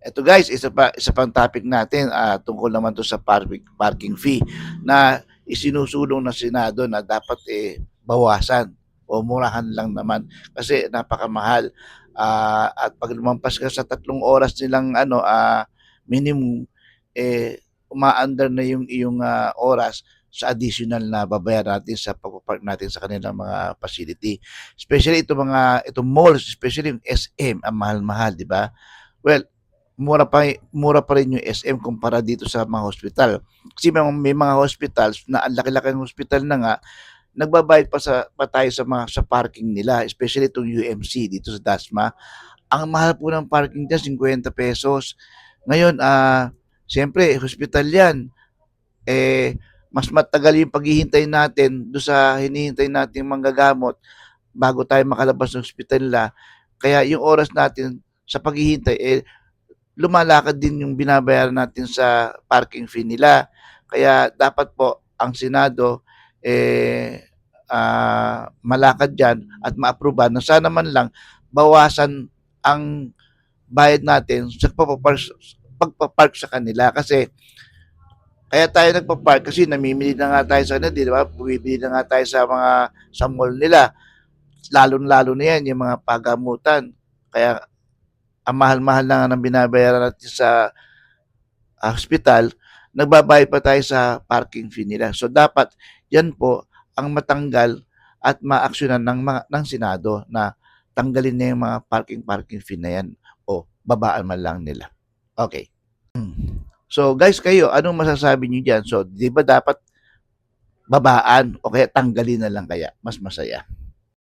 Ito guys, isa pang topic natin tungkol naman to sa parking fee na isinusulong ng Senado na dapat bawasan o murahan lang naman kasi napakamahal. At pag lumampas ka sa 3 oras nilang minimum, umaandar na yung iyong oras sa additional na babayaran natin sa pagpapark natin sa kanilang mga facility. Especially itong malls, especially yung SM, ang mahal-mahal, di ba? Well, mura pa rin yung SM kumpara dito sa mga hospital. Kasi may mga hospitals na ang laki-laki ng hospital na nga, nagbabayad pa tayo sa parking nila, especially itong UMC dito sa Dasma. Ang mahal po ng parking diyan, 50 pesos. Ngayon, siyempre, hospital 'yan. Mas matagal yung paghihintay natin do sa hinihintay nating manggagamot bago tayo makalabas ng hospital nila. Kaya yung oras natin sa paghihintay lumalakad din yung binabayaran natin sa parking fee nila. Kaya dapat po ang Senado malakad diyan at maaprubahan na sana man lang bawasan ang bayad natin sa pagpapark sa kanila kasi kaya tayo nagpa-park kasi namimili na nga tayo sa kanila, di ba? Bumibili na nga tayo sa mall nila. Lalo-lalo na yan, yung mga pagamutan. Kaya ang mahal-mahal na nga ng binabayaran natin sa hospital, nagbabayad pa tayo sa parking fee nila. So dapat yan po ang matanggal at maaksyonan ng Senado na tanggalin na yung mga parking fee na yan o babaan man lang nila. Okay. So guys, kayo, anong masasabi niyo diyan? So, 'di ba dapat babaan o kaya tanggalin na lang kaya? Mas masaya.